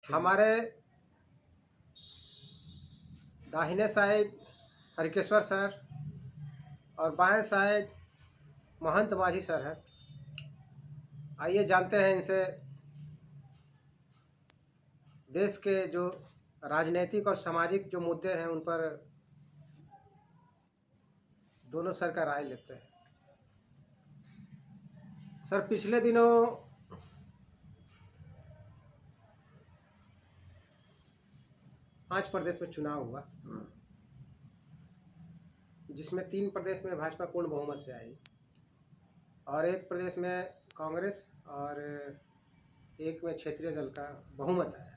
हमारे दाहिने side Harikeshwar sir और बाएं साइड महंत माझी सर है। आइए जानते हैं इनसे देश के जो राजनीतिक और सामाजिक जो मुद्दे हैं उन पर दोनों सर का राय लेते हैं। सर, पिछले दिनों 5 प्रदेश में चुनाव हुआ, जिसमें 3 प्रदेश में भाजपा पूर्ण बहुमत से आई और 1 प्रदेश में कांग्रेस और 1 में क्षेत्रीय दल का बहुमत आया।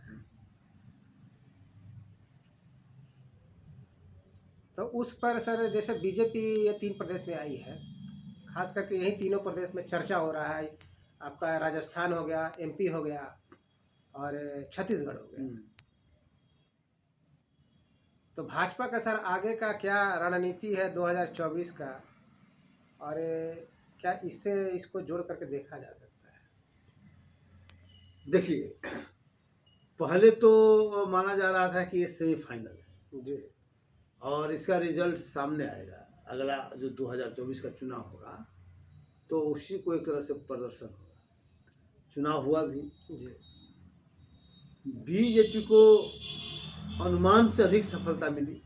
तो उस पर सर, जैसे बीजेपी ये 3 प्रदेश में आई है, खास करके यही तीनों प्रदेश में चर्चा हो रहा है। आपका राजस्थान हो गया, एमपी हो गया और छत्तीसगढ़ हो गया। तो भाजपा का सर आगे का क्या रणनीति है 2024 का, और क्या इससे इसको जोड़ करके देखा जा सकता है? देखिए, पहले तो माना जा रहा था कि ये सेमीफाइनल है जी, और इसका रिजल्ट सामने आएगा। अगला जो 2024 का चुनाव होगा तो उसी को एक तरह से प्रदर्शन होगा। चुनाव हुआ भी जी, बीजेपी को अनुमान से अधिक सफलता मिली।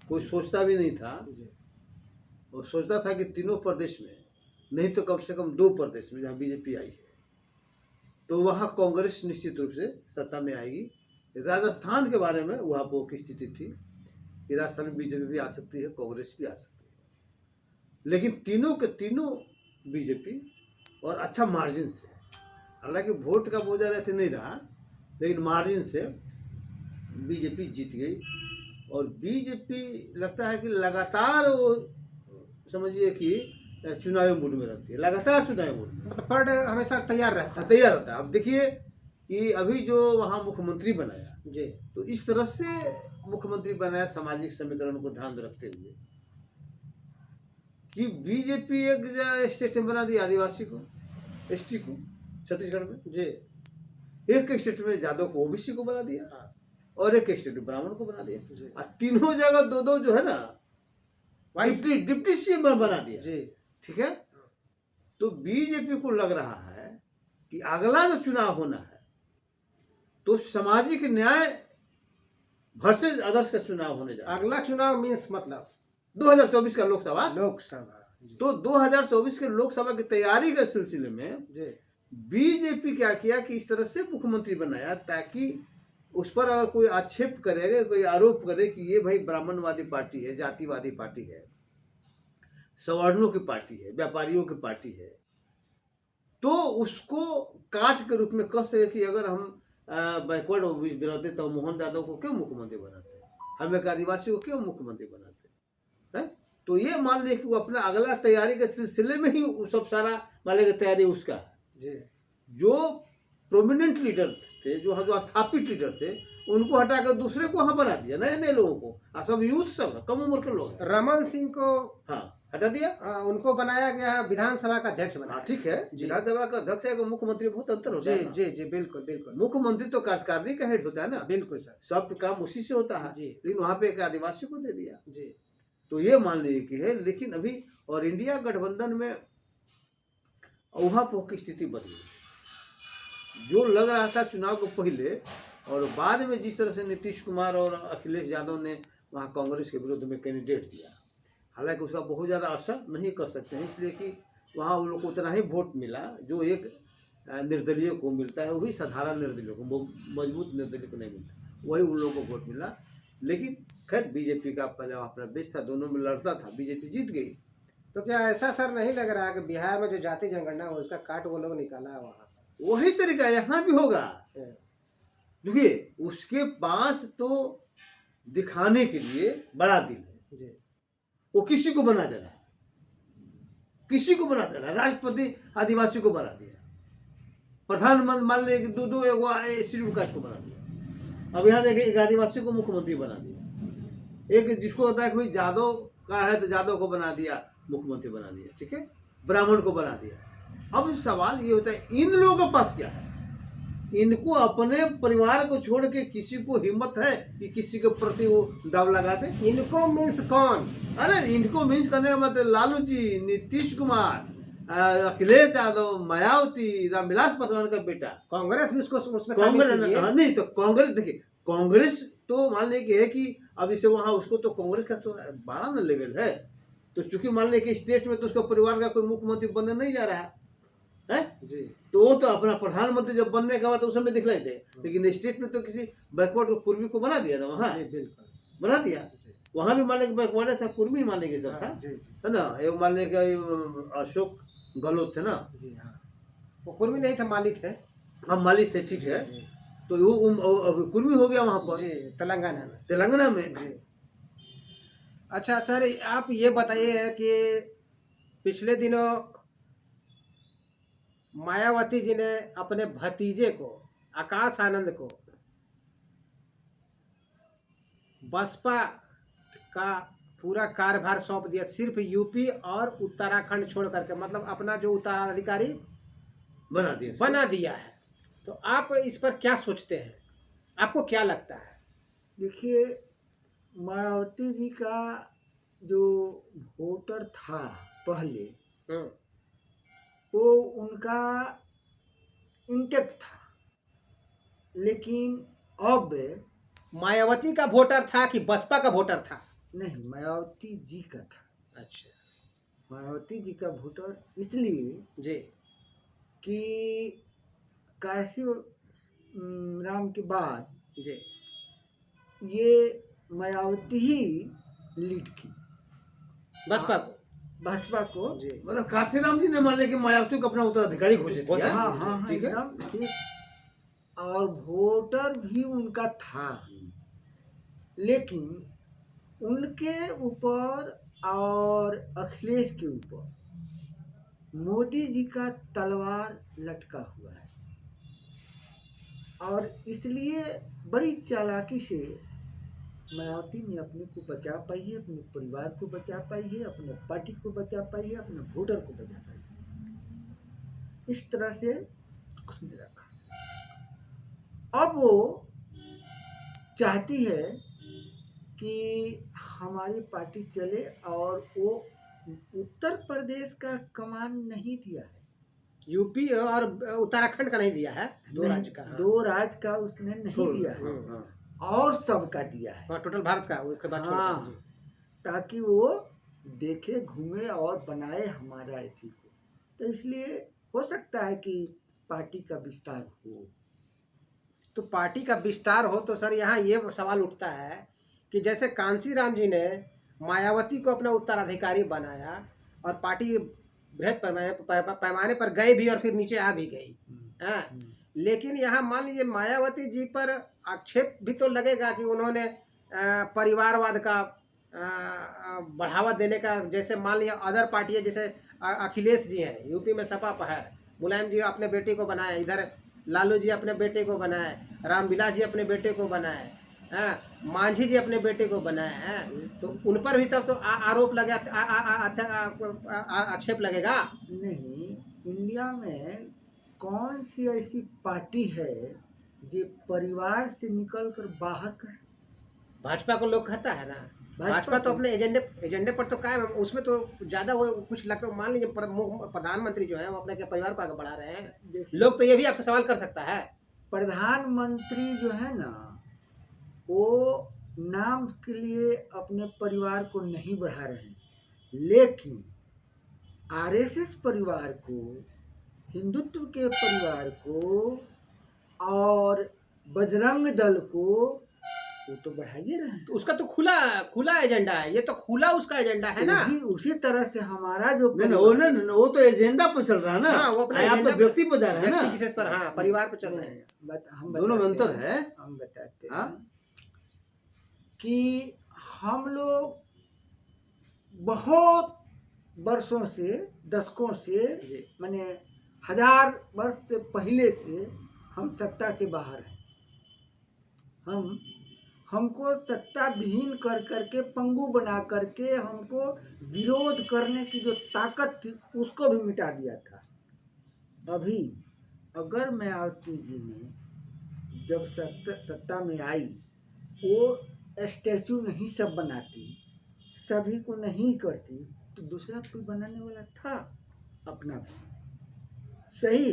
कोई सोचता भी नहीं था, जी, वो सोचता था कि तीनों प्रदेश में नहीं तो कम से कम 2 प्रदेश में जहाँ बीजेपी आई है तो वहाँ कांग्रेस निश्चित रूप से सत्ता में आएगी। राजस्थान के बारे में वहाँ पर की स्थिति थी कि राजस्थान में बीजेपी भी आ सकती है, कांग्रेस भी आ सकती है, लेकिन तीनों के तीनों बीजेपी और अच्छा मार्जिन से, हालांकि वोट का बहुत ज़्यादा नहीं रहा, लेकिन मार्जिन से बीजेपी जीत गई। और बीजेपी लगता है कि लगातार वो समझिए कि चुनावी मूड में रहती है, लगातार चुनावी मूड में, मतलब पर हमेशा तैयार रहता है। तैयार रहता है। अब देखिए कि अभी जो वहाँ मुख्यमंत्री बनाया जी, तो इस तरह से मुख्यमंत्री बनाया सामाजिक समीकरण को ध्यान में रखते हुए कि बीजेपी एक स्टेट में बना दिया आदिवासी को, एसटी को छत्तीसगढ़ में जी, एक स्टेट में यादव को, ओबीसी को बना दिया, हाँ, और एक स्टेट में ब्राह्मण को बना दिया। जी, और तीनों जगह 2-2 जो है ना डिप्टी सीएम बना दिया। जी, ठीक है। तो बीजेपी को लग रहा है कि अगला जो चुनाव होना है तो सामाजिक न्याय वर्सेस अदर्स का चुनाव होने जा रहा है। अगला चुनाव मीन्स मतलब 2024 का लोकसभा। जी, तो 2024 के लोकसभा की तैयारी के सिलसिले में जी, बीजेपी क्या किया कि इस तरह से मुख्यमंत्री बनाया ताकि उस पर अगर कोई आक्षेप करेगा, कोई आरोप करे कि ये भाई ब्राह्मणवादी पार्टी है, जातिवादी पार्टी है, सवर्णों की पार्टी है, व्यापारियों की पार्टी है, तो उसको काट के रूप में कह सके कि अगर हम बैकवर्ड रहते तो मोहन यादव को क्यों मुख्यमंत्री बनाते, हम एक आदिवासी को क्यों मुख्यमंत्री बनाते हैं। तो ये मान लिया कि वो अपना अगला तैयारी के सिलसिले में ही सब सारा मान लिया तैयारी उसका है। जी, जो प्रोमिनेंट लीडर थे, जो स्थापित लीडर थे, उनको हटाकर दूसरे को वहाँ बना दिया, नए नए लोगों को, सब यूथ, सब कम उम्र के लोग हैं। रमन सिंह को हटा दिया, उनको बनाया गया है विधानसभा का अध्यक्ष बनाया। ठीक है। विधानसभा का अध्यक्ष है, मुख्यमंत्री बहुत अंतर होता है। जी, जी, बिल्कुल बिल्कुल। मुख्यमंत्री तो कार्यकारिणी का हेड होता है ना, बिल्कुल सर, सब काम उसी से होता है, लेकिन वहाँ पे एक आदिवासी को दे दिया। जी, तो ये मान लीजिए कि है, लेकिन अभी और इंडिया गठबंधन में ऊहापोह की स्थिति बदली। जो लग रहा था चुनाव को पहले और बाद में जिस तरह से नीतीश कुमार और अखिलेश यादव ने वहाँ कांग्रेस के विरुद्ध में कैंडिडेट दिया, हालांकि उसका बहुत ज़्यादा असर नहीं कर सकते हैं, इसलिए कि वहाँ उन लोग को उतना ही वोट मिला जो एक निर्दलीय को मिलता है, वही साधारण निर्दलीय को, मजबूत निर्दलीय को नहीं मिलता, वही उन लोगों को वोट मिला। लेकिन खैर बीजेपी का पहले अपना बेस था, दोनों में लड़ता था, बीजेपी जीत गई। तो क्या ऐसा सर नहीं लग रहा है कि बिहार में जो जाति जनगणना है उसका काट वो लोग निकाला है वहाँ? वही तरीका यहाँ भी होगा। देखिए, उसके पास तो दिखाने के लिए बड़ा दिल है जी, वो किसी को बना दे रहा है, किसी को बना दे रहा है। राष्ट्रपति आदिवासी को बना दिया, प्रधानमंत्री मान लिया कि 2-2 शेड्यूल कास्ट को बना दिया। अब यहाँ देखिए, एक आदिवासी को मुख्यमंत्री बना दिया, एक जिसको होता है कि भाई यादव का है तो यादव को बना दिया, मुख्यमंत्री बना दिया, ठीक है, ब्राह्मण को बना दिया। अब सवाल ये होता है इन लोगों के पास क्या है, इनको अपने परिवार को छोड़ के किसी को हिम्मत है कि किसी के प्रति वो दाव लगा दे? इनको मीन्स कौन? अरे इनको मीन्स करने का मतलब लालू जी, नीतीश कुमार, अखिलेश यादव, मायावती, रामविलास पासवान का बेटा। कांग्रेस भी उसको उसमें शामिल कांग्रेस कीजिए। नहीं तो कांग्रेस, देखिए कांग्रेस तो मान लें कि है कि अब इसे वहाँ उसको तो कांग्रेस का तो बड़ा ना लेवल है, तो चूंकि मान लें कि स्टेट में तो उसका परिवार का कोई मुख्यमंत्री बनने नहीं जा रहा है जी। तो वो तो अपना प्रधानमंत्री जब बनने का बाद उस समय दिखलाई दे, लेकिन स्टेट में तो किसी बैकवर्ड को कुर्मी को बना दिया था वहाँ, जी बिल्कुल बना दिया। वहाँ भी मान लें कि बैकवर्ड था, कुर्मी मान लें कि सब था, जी है ना। ये मान लें कि अशोक गहलोत थे ना, जी। हाँ, वो कुर्मी नहीं थे, माली थे। अब मालिक थे, ठीक है। तो वो कुर्मी हो गया वहाँ पर जी, तेलंगाना में। तेलंगाना में। जी। अच्छा सर, आप ये बताइए कि पिछले दिनों मायावती जी ने अपने भतीजे को, आकाश आनंद को, बसपा का पूरा कार्यभार सौंप दिया, सिर्फ यूपी और उत्तराखंड छोड़ करके, मतलब अपना जो उत्तराधिकारी बना दिया है। तो आप इस पर क्या सोचते हैं, आपको क्या लगता है? देखिए, मायावती जी का जो वोटर था पहले, वो उनका इंटेक्ट था, लेकिन अब मायावती का वोटर था कि बसपा का वोटर था? नहीं, मायावती जी का था। अच्छा। मायावती जी का वोटर इसलिए जी। कि काशी राम के बाद जी। ये मायावती ही लीड की बसपा को। जी। मतलब काशीराम जी ने मान लिया कि मायावती को अपना उत्तराधिकारी घोषित किया। हाँ हाँ, ठीक है, एकदम ठीक। और वोटर भी उनका था, लेकिन उनके ऊपर और अखिलेश के ऊपर मोदी जी का तलवार लटका हुआ है, और इसलिए बड़ी चालाकी से मायावती ने अपने को बचा पाई है, अपने परिवार को बचा पाई है, अपने पार्टी को बचा पाई है, अपने वोटर को बचा पाई है। इस तरह से उसने रखा। अब वो चाहती है कि हमारी पार्टी चले, और वो उत्तर प्रदेश का कमान नहीं दिया है, यूपी और उत्तराखंड का नहीं दिया है, दो राज्य का। दो राज्य का उसने नहीं दिया है, और सबका दिया है, टोटल भारत का, उसके बाद छोड़ हाँ, ताकि वो देखे, घूमे और बनाए हमारा एथी को। तो इसलिए हो सकता है कि पार्टी का विस्तार हो। तो पार्टी का विस्तार हो तो सर यहाँ ये सवाल उठता है कि जैसे कांशीराम जी ने मायावती को अपना उत्तराधिकारी बनाया और पार्टी बृहद पैमाने पर गए भी और फिर नीचे आ भी गई, हाँ, लेकिन यहाँ मान लीजिए मायावती जी पर आक्षेप भी तो लगेगा कि उन्होंने परिवारवाद का बढ़ावा देने का, जैसे मान लिया अदर पार्टियाँ, जैसे अखिलेश जी हैं, यूपी में सपा है, मुलायम जी अपने बेटे को बनाए, इधर लालू जी अपने बेटे को बनाए, रामविलास जी अपने बेटे को बनाए, हाँ, मांझी जी अपने बेटे को बनाए हैं, तो उन पर भी तब तो आरोप लगे, आक्षेप लगेगा। नहीं, इंडिया में कौन सी ऐसी पार्टी है जो परिवार से निकलकर बाहर का है? भाजपा को लोग कहता है ना, भाजपा तो अपने एजेंडे पर तो कायम है, उसमें तो ज़्यादा वो कुछ लगता, मान लीजिए प्रधानमंत्री जो है वो अपने परिवार को आगे बढ़ा रहे हैं, लोग तो ये भी आपसे सवाल कर सकता है। प्रधानमंत्री जो है ना, वो नाम के लिए अपने परिवार को नहीं बढ़ा रहे हैं, लेकिन आरएसएस परिवार को, हिंदुत्व के परिवार को और बजरंग दल को वो तो बढ़ाइए रहे हैं। तो उसका तो खुला एजेंडा है, ये तो खुला उसका एजेंडा है ना। उसी तरह से हमारा जो वो तो एजेंडा पर चल रहा है ना, हाँ, वो अपने आप तो व्यक्ति पर जा रहे हैं ना, व्यक्ति विशेष पर, हाँ, परिवार पर चल रहे हैं। हम दोनों में अंतर है। हम बताते हैं कि हम लोग बहुत वर्षों से, दशकों से, माने 1000 वर्ष से पहले से हम सत्ता से बाहर हैं। हमको सत्ता विहीन कर करके, पंगु बना करके, हमको विरोध करने की जो ताकत थी उसको भी मिटा दिया था। अभी अगर मायावती जी ने जब सत्ता में आई, वो स्टैचू नहीं सब बनाती, सभी को नहीं करती, तो दूसरा कोई बनाने वाला था अपना भी। सही,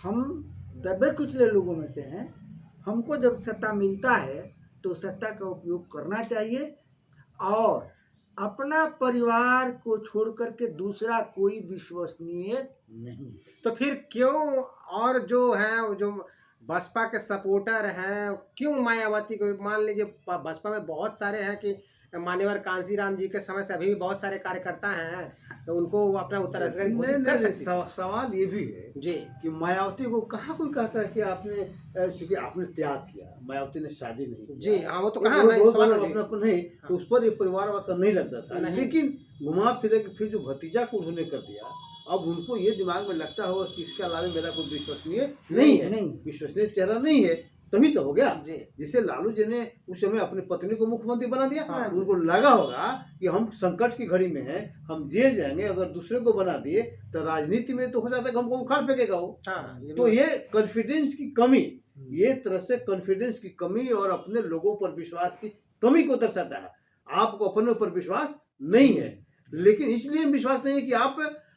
हम दबे कुचले लोगों में से हैं। हमको जब सत्ता मिलता है तो सत्ता का उपयोग करना चाहिए, और अपना परिवार को छोड़ करके दूसरा कोई विश्वसनीय नहीं। तो फिर क्यों, और जो है वो जो बसपा के सपोर्टर हैं, क्यों मायावती को, मान लीजिए बसपा में बहुत सारे हैं कि मान्यवर कांशीराम जी के समय से अभी भी बहुत सारे कार्यकर्ता हैं, तो उनको वो अपना उत्तराधिकारी घोषित कर सकते हैं। सवाल ये भी है जी कि मायावती को कहाँ कोई कहता है कि आपने, चूंकि आपने त्याग किया, मायावती ने शादी नहीं की। जी हाँ, वो तो कहा मैं सवाल अपना नहीं, तो उस पर ये परिवारवाद का नहीं लगता था, लेकिन घुमा फिर के फिर जो भतीजा को उन्होंने कर दिया, अब उनको ये दिमाग में लगता होगा कि इसके अलावा मेरा कोई विश्वसनीय नहीं है, विश्वसनीय चेहरा नहीं है, तभी तो हो गया। जिसे लालू जी ने उस समय अपनी पत्नी को मुख्यमंत्री बना दिया। हाँ। उनको लगा होगा कि हम संकट की घड़ी में हैं, हम जेल जाएंगे, अगर दूसरे को बना दिए तो राजनीति में तो हो जाता है कि हमको उखाड़ फेंकेगा वो। हाँ, तो ये कॉन्फिडेंस की कमी, ये तरह से कॉन्फिडेंस की कमी और अपने लोगों पर विश्वास की कमी को दर्शाता है। आपको अपने ऊपर विश्वास नहीं है, लेकिन इसलिए विश्वास नहीं है कि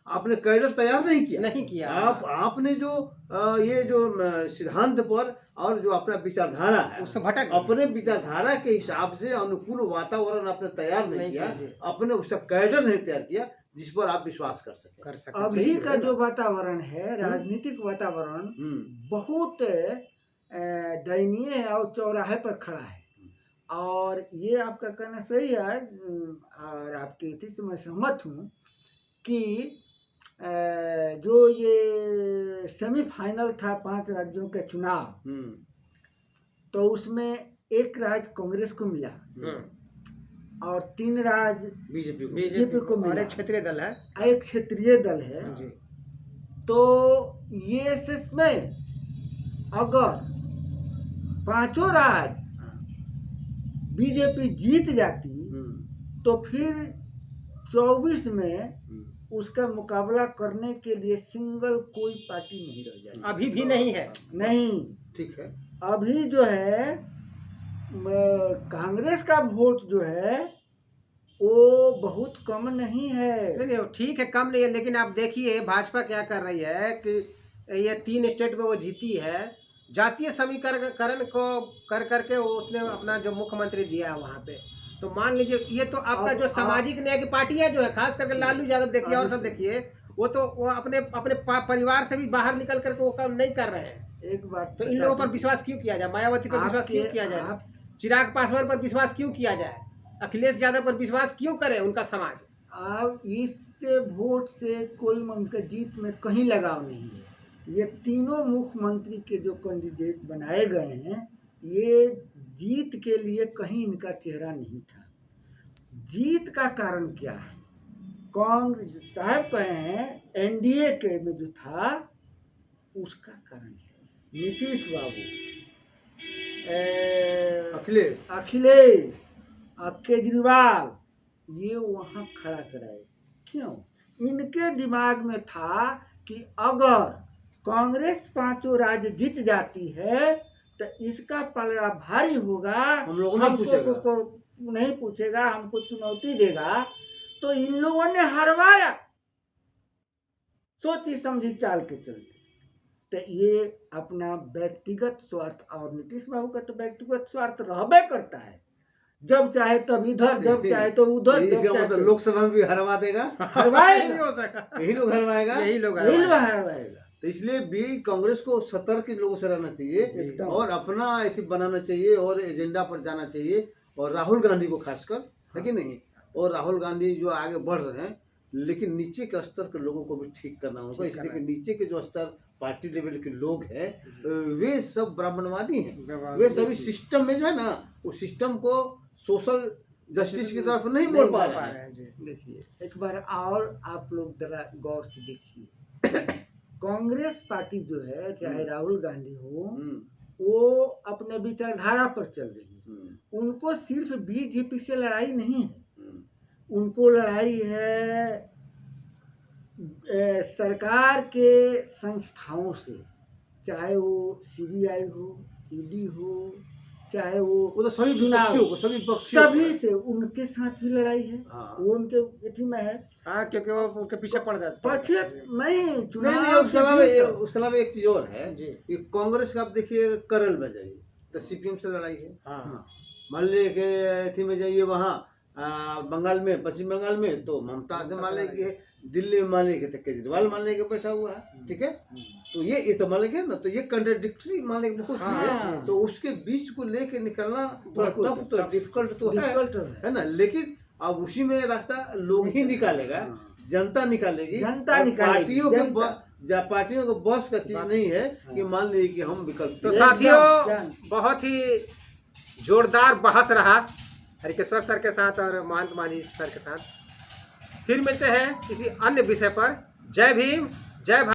आपने कैडर तैयार नहीं किया। आपने जो ये जो सिद्धांत पर और जो अपना विचारधारा है, उससे भटक, अपने विचारधारा के हिसाब से अनुकूल वातावरण आपने तैयार नहीं किया, अपने उसका कैडर नहीं तैयार किया जिस पर आप विश्वास कर सके। अभी का जो वातावरण है, राजनीतिक वातावरण बहुत दयनीय है और चौराहे पर खड़ा है। और ये आपका कहना सही है, और आपकी इसी से मैं सहमत हूँ कि जो ये सेमीफाइनल था 5 राज्यों के चुनाव, तो उसमें एक राज्य कांग्रेस को मिला और 3 राज्य बीजेपी को मिला, एक क्षेत्रीय दल है, एक क्षेत्रीय दल है। तो ये में अगर 5 राज्य बीजेपी जीत जाती तो फिर 24 में उसका मुकाबला करने के लिए सिंगल कोई पार्टी नहीं रह जाएगी। अभी भी नहीं है। नहीं, ठीक है। अभी जो है कांग्रेस का वोट जो है वो बहुत कम नहीं है। नहीं, ठीक है, कम नहीं है, लेकिन आप देखिए भाजपा क्या कर रही है कि ये 3 स्टेट में वो जीती है, जातीय समीकरण को कर करके उसने अपना जो मुख्यमंत्री दिया है वहाँ पे। तो मान लीजिए ये तो आपका जो सामाजिक न्याय की पार्टियां जो है, खास करके लालू यादव देखिए और सब देखिए, वो अपने परिवार से भी बाहर निकल करके वो काम नहीं कर रहे हैं। एक बात तो इन लोगों पर विश्वास क्यों किया जाए? मायावती पर विश्वास क्यों किया जाए? चिराग पासवान पर विश्वास क्यों किया जाए? अखिलेश यादव पर विश्वास क्यों करे उनका समाज? अब इससे वोट से कोई उनका जीत में कहीं लगाव नहीं है। ये तीनों मुख्यमंत्री के जो कैंडिडेट बनाए गए हैं, ये जीत के लिए कहीं इनका चेहरा नहीं था। जीत का कारण क्या है? कांग्रेस साहब कहे हैं एनडीए के में जो था उसका कारण है नीतीश बाबू, अखिलेश और केजरीवाल, ये वहाँ खड़ा कराए। क्यों? इनके दिमाग में था कि अगर कांग्रेस 5 राज्य जीत जाती है तो इसका पलड़ा भारी होगा, हम लोगों नहीं पूछेगा, हमको चुनौती देगा। तो इन लोगों ने हरवाया, सोची समझी चाल के चलते। तो ये अपना व्यक्तिगत स्वार्थ, और नीतीश बाबू का तो व्यक्तिगत स्वार्थ रहबे करता है, जब चाहे तब इधर, जब चाहे तो उधर। तो लोकसभा में भी हरवा देगा, हरवाएगा, यही लोग हरवाएगा, यही लोग हरवाएगा। तो इसलिए भी कांग्रेस को सतर्क लोगों से रहना चाहिए और अपना एथिक बनाना चाहिए और एजेंडा पर जाना चाहिए। और राहुल गांधी को खासकर, है कि नहीं? और राहुल गांधी जो आगे बढ़ रहे हैं, लेकिन नीचे के स्तर के लोगों को भी ठीक करना होगा, इसलिए कि नीचे के जो स्तर पार्टी लेवल के लोग हैं वे सब ब्राह्मणवादी हैं, वे सभी सिस्टम में जो है ना, उस सिस्टम को सोशल जस्टिस की तरफ नहीं मोड़ पा रहे हैं। देखिए एक बार और आप लोग जरा गौर से देखिए, कांग्रेस पार्टी जो है, चाहे राहुल गांधी हो, वो अपने विचारधारा पर चल रही है। उनको सिर्फ बीजेपी से लड़ाई नहीं है, उनको लड़ाई है सरकार के संस्थाओं से, चाहे वो सीबीआई हो, ईडी हो, चाहे वो तो सभी चुनाव, पक्षियों को, सभी पक्षियों सभी से उनके साथ भी लड़ाई है। हाँ। वो उनके इसी में है। हाँ, क्योंकि वो उनके पीछे पड़ जाता है। पक्ष नहीं, नहीं चुनाव नहीं, उसके के अलावा भीतर। उसके अलावा एक चीज और है जी। कि कांग्रेस का आप देखिए करल में जाइए तो सीपीएम से लड़ाई है। हाँ, मान लीजिए कि अथी में जाइए वहाँ बंगाल में, पश्चिम बंगाल में तो ममता से मान लीजिए, दिल्ली में मान लीजिए तो केजरीवाल मान लीजिए बैठा हुआ है, ठीक है। तो ये तो मान लीजिए ना, तो ये कंट्राडिक्टरी मान लीजिए बहुत चीज है। हाँ। तो उसके बीच को लेके निकलना थोड़ा टफ तो डिफिकल्ट तो डिफिकल्ट है ना, लेकिन अब उसी में रास्ता लोग ही निकालेगा, जनता निकालेगी। जनता और निकालेगी, पार्टियों को बस का चीज नहीं है कि मान लीजिए कि हम विकल्प। तो एकदम, साथियों, बहुत ही जोरदार बहस रहा हरिकेश्वर सर के साथ और महंत माझी सर के साथ। फिर मिलते हैं किसी अन्य विषय पर। जय भीम, जय भारत।